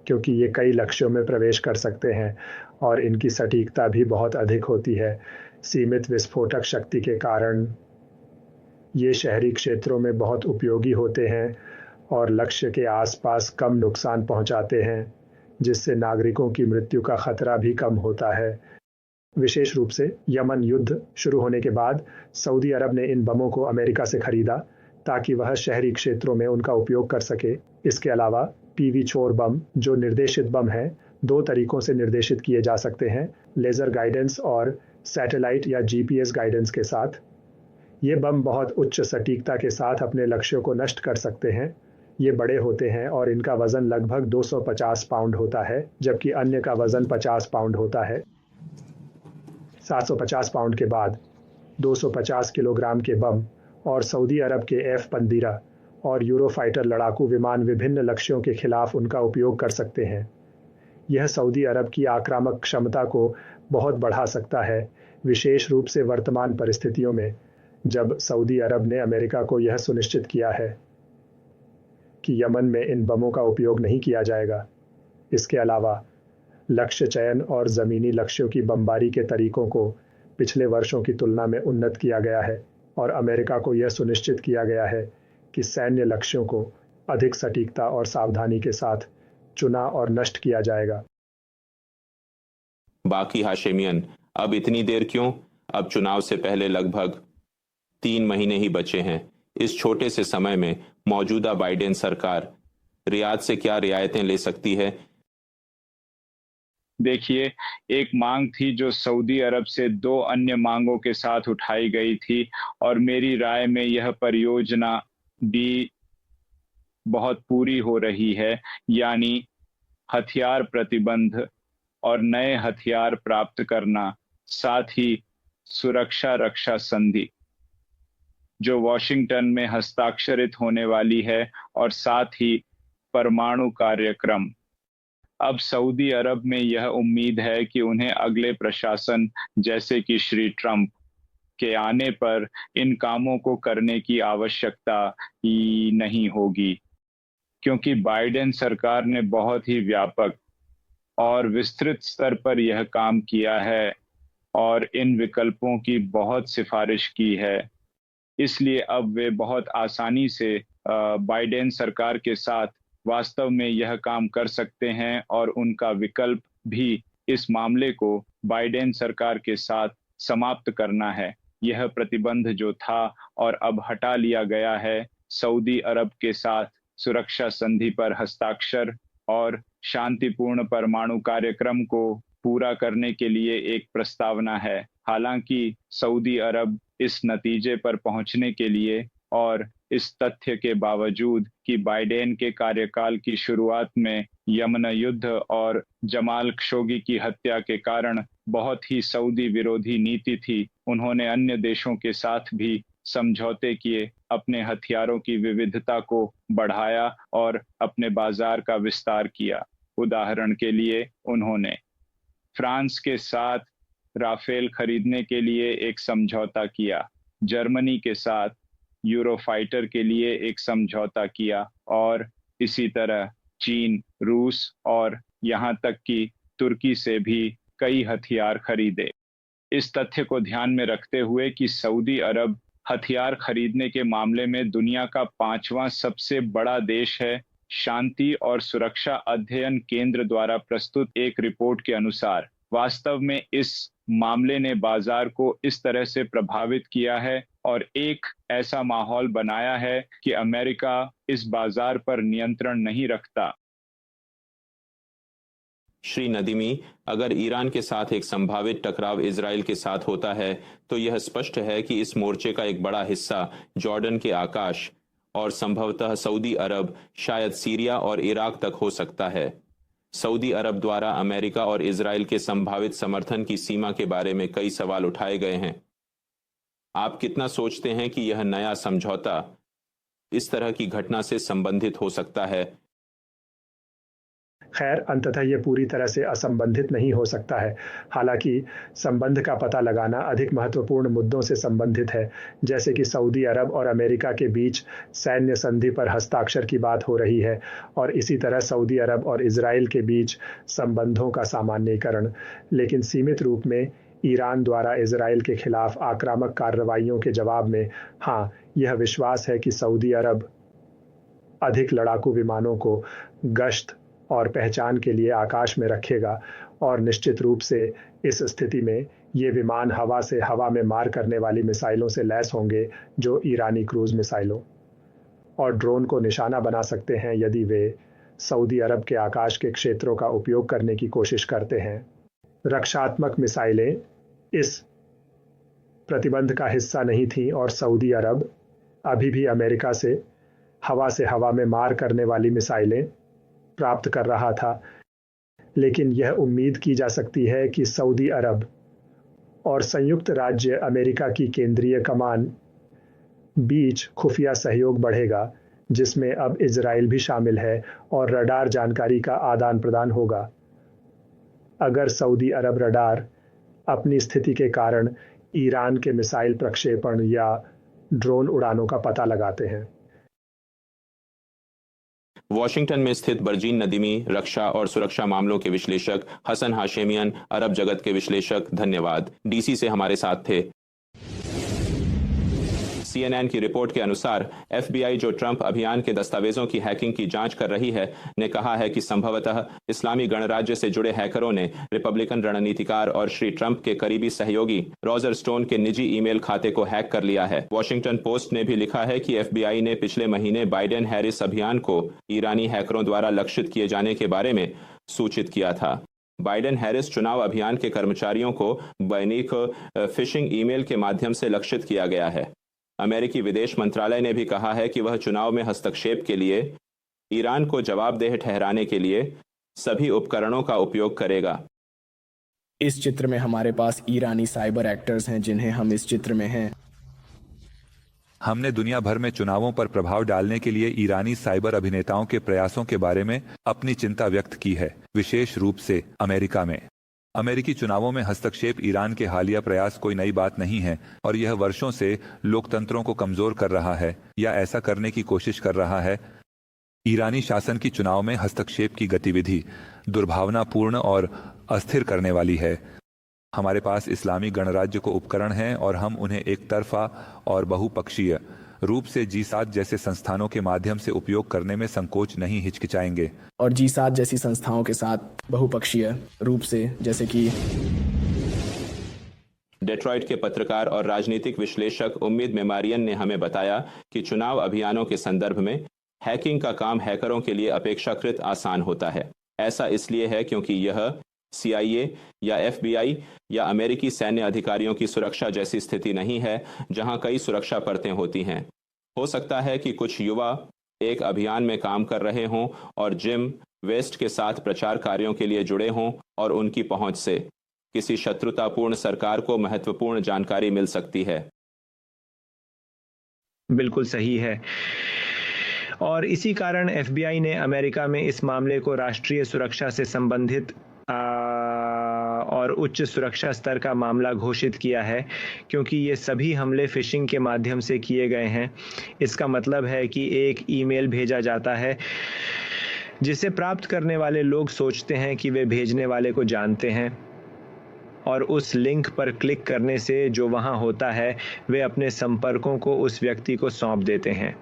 क्योंकि ये कई लक्ष्यों में प्रवेश कर सकते हैं और इनकी सटीकता भी बहुत अधिक होती है। सीमित विस्फोटक शक्ति के कारण ये शहरी क्षेत्रों में बहुत उपयोगी होते हैं और लक्ष्य के आसपास कम नुकसान पहुंचाते हैं, जिससे नागरिकों की मृत्यु का खतरा भी कम होता है। विशेष रूप से यमन युद्ध शुरू होने के बाद सऊदी अरब ने इन बमों को अमेरिका से खरीदा ताकि वह शहरी क्षेत्रों में उनका उपयोग कर सके। इसके अलावा PV4 बम, जो निर्देशित बम है, दो तरीकों से निर्देशित किए जा सकते हैं, लेज़र गाइडेंस और सैटेलाइट या GPS गाइडेंस के साथ। ये बम बहुत उच्च सटीकता के साथ अपने लक्ष्यों को नष्ट कर सकते हैं। ये बड़े होते हैं और इनका वजन लगभग 250 पाउंड होता है, जबकि अन्य का वजन 50 पाउंड होता है। 750 पाउंड के बाद 250 किलोग्राम के बम और सऊदी अरब के F-15 और यूरोफाइटर लड़ाकू विमान विभिन्न लक्ष्यों के खिलाफ उनका उपयोग कर सकते हैं। यह सऊदी अरब की आक्रामक क्षमता को बहुत बढ़ा सकता है, विशेष रूप से वर्तमान परिस्थितियों में, जब सऊदी अरब ने अमेरिका को यह सुनिश्चित किया है कि यमन में इन बमों का उपयोग नहीं किया जाएगा। इसके अलावा लक्ष्य चयन और ज़मीनी लक्ष्यों की बमबारी के तरीकों को पिछले वर्षों की तुलना में उन्नत किया गया है और अमेरिका को यह सुनिश्चित किया गया है कि सैन्य लक्ष्यों को अधिक सटीकता और सावधानी के साथ चुना और नष्ट किया जाएगा। बाकी हाशिमियन, अब इतनी देर क्यों? अब चुनाव से पहले लगभग 3 महीने ही बचे हैं। इस छोटे से समय में मौजूदा बाइडेन सरकार रियाद से क्या रियायतें ले सकती है? देखिए, एक मांग थी जो सऊदी अरब से 2 अन्य मांगों के साथ उठाई गई थी और मेरी राय में यह परियोजना भी बहुत पूरी हो रही है, यानी हथियार प्रतिबंध और नए हथियार प्राप्त करना, साथ ही सुरक्षा रक्षा संधि जो वॉशिंगटन में हस्ताक्षरित होने वाली है, और साथ ही परमाणु कार्यक्रम। अब सऊदी अरब में यह उम्मीद है कि उन्हें अगले प्रशासन जैसे कि श्री ट्रंप के आने पर इन कामों को करने की आवश्यकता ही नहीं होगी, क्योंकि बाइडेन सरकार ने बहुत ही व्यापक और विस्तृत स्तर पर यह काम किया है और इन विकल्पों की बहुत सिफारिश की है। इसलिए अब वे बहुत आसानी से बाइडेन सरकार के साथ वास्तव में यह काम कर सकते हैं और उनका विकल्प भी इस मामले को बाइडेन सरकार के साथ समाप्त करना है। यह प्रतिबंध जो था और अब हटा लिया गया है, सऊदी अरब के साथ सुरक्षा संधि पर हस्ताक्षर और शांतिपूर्ण परमाणु कार्यक्रम को पूरा करने के लिए एक प्रस्तावना है। हालांकि सऊदी अरब इस नतीजे पर पहुंचने के लिए और इस तथ्य के बावजूद कि बाइडेन के कार्यकाल की शुरुआत में यमन युद्ध और जमाल खशोगी की हत्या के कारण बहुत ही सऊदी विरोधी नीति थी, उन्होंने अन्य देशों के साथ भी समझौते किए, अपने हथियारों की विविधता को बढ़ाया और अपने बाजार का विस्तार किया। उदाहरण के लिए उन्होंने फ्रांस के साथ राफेल खरीदने के लिए एक समझौता किया, जर्मनी के साथ यूरोफाइटर के लिए एक समझौता किया और इसी तरह चीन, रूस और यहाँ तक कि तुर्की से भी कई हथियार खरीदे। इस तथ्य को ध्यान में रखते हुए कि सऊदी अरब हथियार खरीदने के मामले में दुनिया का 5वां सबसे बड़ा देश है, शांति और सुरक्षा अध्ययन केंद्र द्वारा प्रस्तुत एक रिपोर्ट के अनुसार वास्तव में इस मामले ने बाजार को इस तरह से प्रभावित किया है और एक ऐसा माहौल बनाया है कि अमेरिका इस बाजार पर नियंत्रण नहीं रखता। श्री नदीमी, अगर ईरान के साथ एक संभावित टकराव इजराइल के साथ होता है तो यह स्पष्ट है कि इस मोर्चे का एक बड़ा हिस्सा जॉर्डन के आकाश और संभवतः सऊदी अरब, शायद सीरिया और इराक तक हो सकता है। सऊदी अरब द्वारा अमेरिका और इजराइल के संभावित समर्थन की सीमा के बारे में कई सवाल उठाए गए हैं। आप कितना सोचते हैं कि यह नया समझौता इस तरह की घटना से संबंधित हो सकता है? खैर, अंततः ये पूरी तरह से असंबंधित नहीं हो सकता है। हालांकि संबंध का पता लगाना अधिक महत्वपूर्ण मुद्दों से संबंधित है, जैसे कि सऊदी अरब और अमेरिका के बीच सैन्य संधि पर हस्ताक्षर की बात हो रही है और इसी तरह सऊदी अरब और इजराइल के बीच संबंधों का सामान्यीकरण। लेकिन सीमित रूप में ईरान द्वारा इजराइल के खिलाफ आक्रामक कार्रवाइयों के जवाब में हाँ, यह विश्वास है कि सऊदी अरब अधिक लड़ाकू विमानों को गश्त और पहचान के लिए आकाश में रखेगा और निश्चित रूप से इस स्थिति में ये विमान हवा से हवा में मार करने वाली मिसाइलों से लैस होंगे जो ईरानी क्रूज मिसाइलों और ड्रोन को निशाना बना सकते हैं यदि वे सऊदी अरब के आकाश के क्षेत्रों का उपयोग करने की कोशिश करते हैं। रक्षात्मक मिसाइलें इस प्रतिबंध का हिस्सा नहीं थीं और सऊदी अरब अभी भी अमेरिका से हवा में मार करने वाली मिसाइलें प्राप्त कर रहा था। लेकिन यह उम्मीद की जा सकती है कि सऊदी अरब और संयुक्त राज्य अमेरिका की केंद्रीय कमान बीच खुफिया सहयोग बढ़ेगा, जिसमें अब इजराइल भी शामिल है और रडार जानकारी का आदान प्रदान होगा। अगर सऊदी अरब रडार अपनी स्थिति के कारण ईरान के मिसाइल प्रक्षेपण या ड्रोन उड़ानों का पता लगाते हैं। वॉशिंगटन में स्थित बरजीन नदीमी, रक्षा और सुरक्षा मामलों के विश्लेषक हसन हाशेमियन, अरब जगत के विश्लेषक, धन्यवाद। डीसी से हमारे साथ थे। CNN की रिपोर्ट के अनुसार FBI, जो ट्रंप अभियान के दस्तावेजों की हैकिंग की जांच कर रही है, ने कहा है कि संभवतः इस्लामी गणराज्य से जुड़े हैकरों ने रिपब्लिकन रणनीतिकार और श्री ट्रंप के करीबी सहयोगी रॉजर स्टोन के निजी ईमेल खाते को हैक कर लिया है। वॉशिंगटन पोस्ट ने भी लिखा है कि FBI ने पिछले महीने बाइडेन हैरिस अभियान को ईरानी हैकरों द्वारा लक्षित किए जाने के बारे में सूचित किया था। बाइडेन हैरिस चुनाव अभियान के कर्मचारियों को दैनिक फिशिंग ईमेल के माध्यम से लक्षित किया गया है। अमेरिकी विदेश मंत्रालय ने भी कहा है कि वह चुनाव में हस्तक्षेप के लिए ईरान को जवाबदेह ठहराने के लिए सभी उपकरणों का उपयोग करेगा। इस चित्र में हमारे पास ईरानी साइबर एक्टर्स हैं जिन्हें हम इस चित्र में हैं। हमने दुनिया भर में चुनावों पर प्रभाव डालने के लिए ईरानी साइबर अभिनेताओं के प्रयासों के बारे में अपनी चिंता व्यक्त की है, विशेष रूप से अमेरिका में। अमेरिकी चुनावों में हस्तक्षेप ईरान के हालिया प्रयास कोई नई बात नहीं है और यह वर्षों से लोकतंत्रों को कमजोर कर रहा है या ऐसा करने की कोशिश कर रहा है। ईरानी शासन की चुनाव में हस्तक्षेप की गतिविधि दुर्भावनापूर्ण और अस्थिर करने वाली है। हमारे पास इस्लामी गणराज्य को उपकरण हैं और हम उन्हें एक तरफा और बहुपक्षीय रूप से G7 जैसे संस्थानों के माध्यम से उपयोग करने में संकोच नहीं हिचकिचाएंगे और G7 जैसी संस्थाओं के साथ बहुपक्षीय रूप से, जैसे कि डेट्रॉइट के पत्रकार और राजनीतिक विश्लेषक उम्मीद मेमारियन ने हमें बताया कि चुनाव अभियानों के संदर्भ में हैकिंग का काम हैकरों के लिए अपेक्षाकृत आसान होता है। ऐसा इसलिए है क्योंकि यह CIA या FBI या अमेरिकी सैन्य अधिकारियों की सुरक्षा जैसी स्थिति नहीं है जहां कई सुरक्षा परतें होती हैं। हो सकता है कि कुछ युवा एक अभियान में काम कर रहे हों और जिम वेस्ट के साथ प्रचार कार्यों के लिए जुड़े हों और उनकी पहुंच से किसी शत्रुतापूर्ण सरकार को महत्वपूर्ण जानकारी मिल सकती है। बिल्कुल सही है और इसी कारण FBI ने अमेरिका में इस मामले को राष्ट्रीय सुरक्षा से संबंधित और उच्च सुरक्षा स्तर का मामला घोषित किया है, क्योंकि ये सभी हमले फिशिंग के माध्यम से किए गए हैं। इसका मतलब है कि एक ईमेल भेजा जाता है जिसे प्राप्त करने वाले लोग सोचते हैं कि वे भेजने वाले को जानते हैं और उस लिंक पर क्लिक करने से जो वहां होता है वे अपने संपर्कों को उस व्यक्ति को सौंप देते हैं।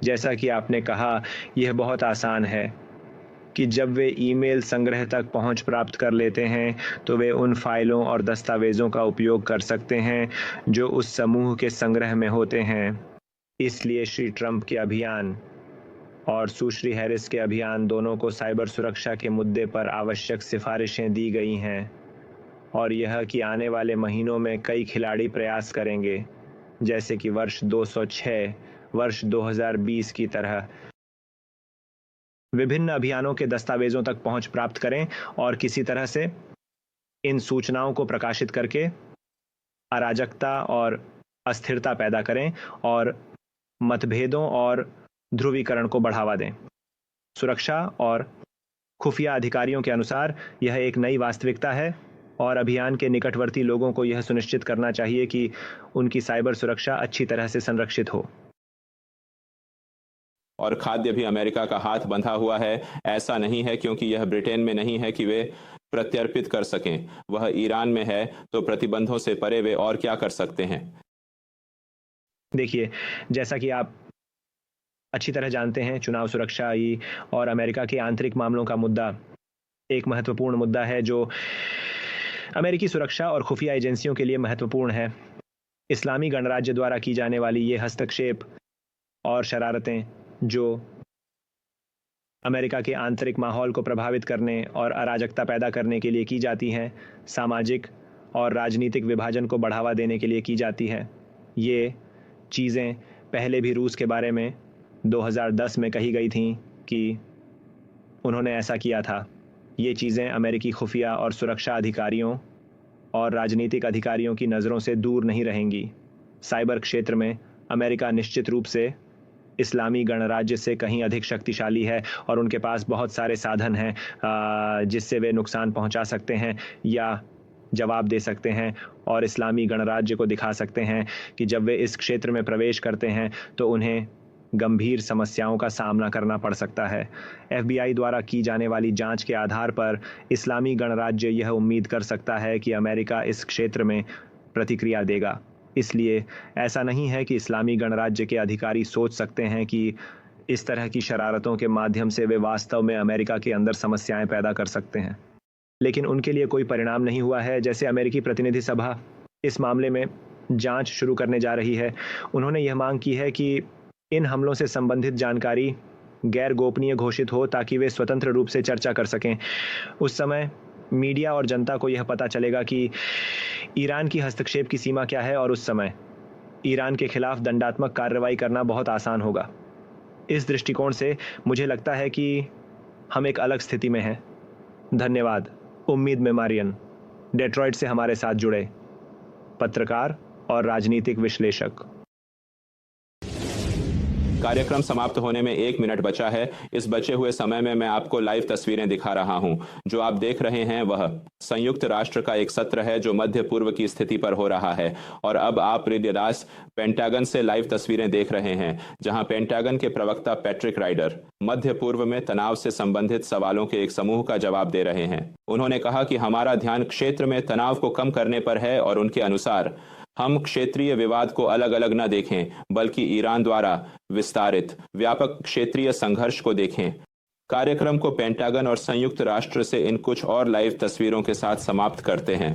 जैसा कि आपने कहा, यह बहुत आसान है कि जब वे ईमेल संग्रह तक पहुंच प्राप्त कर लेते हैं तो वे उन फाइलों और दस्तावेज़ों का उपयोग कर सकते हैं जो उस समूह के संग्रह में होते हैं। इसलिए श्री ट्रंप के अभियान और सुश्री हैरिस के अभियान दोनों को साइबर सुरक्षा के मुद्दे पर आवश्यक सिफारिशें दी गई हैं और यह कि आने वाले महीनों में कई खिलाड़ी प्रयास करेंगे, जैसे कि वर्ष 206, वर्ष 2020 की तरह विभिन्न अभियानों के दस्तावेजों तक पहुंच प्राप्त करें और किसी तरह से इन सूचनाओं को प्रकाशित करके अराजकता और अस्थिरता पैदा करें और मतभेदों और ध्रुवीकरण को बढ़ावा दें। सुरक्षा और खुफिया अधिकारियों के अनुसार यह एक नई वास्तविकता है और अभियान के निकटवर्ती लोगों को यह सुनिश्चित करना चाहिए कि उनकी साइबर सुरक्षा अच्छी तरह से संरक्षित हो। और खाद्य भी अमेरिका का हाथ बंधा हुआ है। ऐसा नहीं है क्योंकि यह ब्रिटेन में नहीं है कि वे प्रत्यर्पित कर सकें, वह ईरान में है, तो प्रतिबंधों से परे वे और क्या कर सकते हैं। देखिए, जैसा कि आप अच्छी तरह जानते हैं, चुनाव सुरक्षा और अमेरिका के आंतरिक मामलों का मुद्दा एक महत्वपूर्ण मुद्दा है जो अमेरिकी सुरक्षा और खुफिया एजेंसियों के लिए महत्वपूर्ण है। इस्लामी गणराज्य द्वारा की जाने वाली ये हस्तक्षेप और शरारतें जो अमेरिका के आंतरिक माहौल को प्रभावित करने और अराजकता पैदा करने के लिए की जाती हैं, सामाजिक और राजनीतिक विभाजन को बढ़ावा देने के लिए की जाती हैं। ये चीज़ें पहले भी रूस के बारे में 2010 में कही गई थीं कि उन्होंने ऐसा किया था। ये चीज़ें अमेरिकी खुफिया और सुरक्षा अधिकारियों और राजनीतिक अधिकारियों की नज़रों से दूर नहीं रहेंगी। साइबर क्षेत्र में अमेरिका निश्चित रूप से इस्लामी गणराज्य से कहीं अधिक शक्तिशाली है और उनके पास बहुत सारे साधन हैं जिससे वे नुकसान पहुंचा सकते हैं या जवाब दे सकते हैं और इस्लामी गणराज्य को दिखा सकते हैं कि जब वे इस क्षेत्र में प्रवेश करते हैं तो उन्हें गंभीर समस्याओं का सामना करना पड़ सकता है। FBI द्वारा की जाने वाली जांच के आधार पर इस्लामी गणराज्य यह उम्मीद कर सकता है कि अमेरिका इस क्षेत्र में प्रतिक्रिया देगा। इसलिए ऐसा नहीं है कि इस्लामी गणराज्य के अधिकारी सोच सकते हैं कि इस तरह की शरारतों के माध्यम से वे वास्तव में अमेरिका के अंदर समस्याएं पैदा कर सकते हैं, लेकिन उनके लिए कोई परिणाम नहीं हुआ है। जैसे अमेरिकी प्रतिनिधि सभा इस मामले में जांच शुरू करने जा रही है, उन्होंने यह मांग की है कि इन हमलों से संबंधित जानकारी गैर गोपनीय घोषित हो ताकि वे स्वतंत्र रूप से चर्चा कर सकें। उस समय मीडिया और जनता को यह पता चलेगा कि ईरान की हस्तक्षेप की सीमा क्या है और उस समय ईरान के खिलाफ दंडात्मक कार्रवाई करना बहुत आसान होगा। इस दृष्टिकोण से मुझे लगता है कि हम एक अलग स्थिति में हैं। धन्यवाद। उम्मीद मेमारियन, डेट्रॉइट से हमारे साथ जुड़े पत्रकार और राजनीतिक विश्लेषक। कार्यक्रम समाप्त होने में 1 मिनट बचा है। इस बचे हुए समय में मैं आपको लाइव तस्वीरें दिखा रहा हूं। जो आप देख रहे हैं वह संयुक्त राष्ट्र का एक सत्र है जो मध्य पूर्व की स्थिति पर हो रहा है। और अब आप हृदयदास पेंटागन से लाइव तस्वीरें देख रहे हैं, जहां पेंटागन के प्रवक्ता पैट्रिक राइडर मध्य पूर्व में तनाव से संबंधित सवालों के एक समूह का जवाब दे रहे हैं। उन्होंने कहा कि हमारा ध्यान क्षेत्र में तनाव को कम करने पर है और उनके अनुसार हम क्षेत्रीय विवाद को अलग अलग न देखें बल्कि ईरान द्वारा विस्तारित व्यापक क्षेत्रीय संघर्ष को देखें। कार्यक्रम को पेंटागन और संयुक्त राष्ट्र से इन कुछ और लाइव तस्वीरों के साथ समाप्त करते हैं।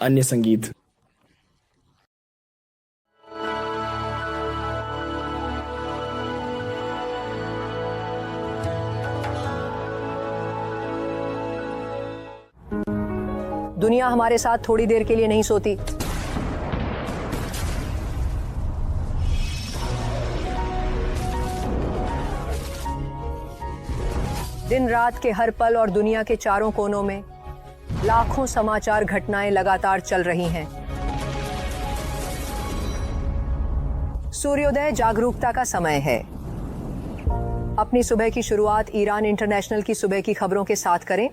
अन्य संगीत। दुनिया हमारे साथ थोड़ी देर के लिए नहीं सोती। दिन रात के हर पल और दुनिया के चारों कोनों में लाखों समाचार घटनाएं लगातार चल रही हैं। सूर्योदय जागरूकता का समय है। अपनी सुबह की शुरुआत ईरान इंटरनेशनल की सुबह की खबरों के साथ करें।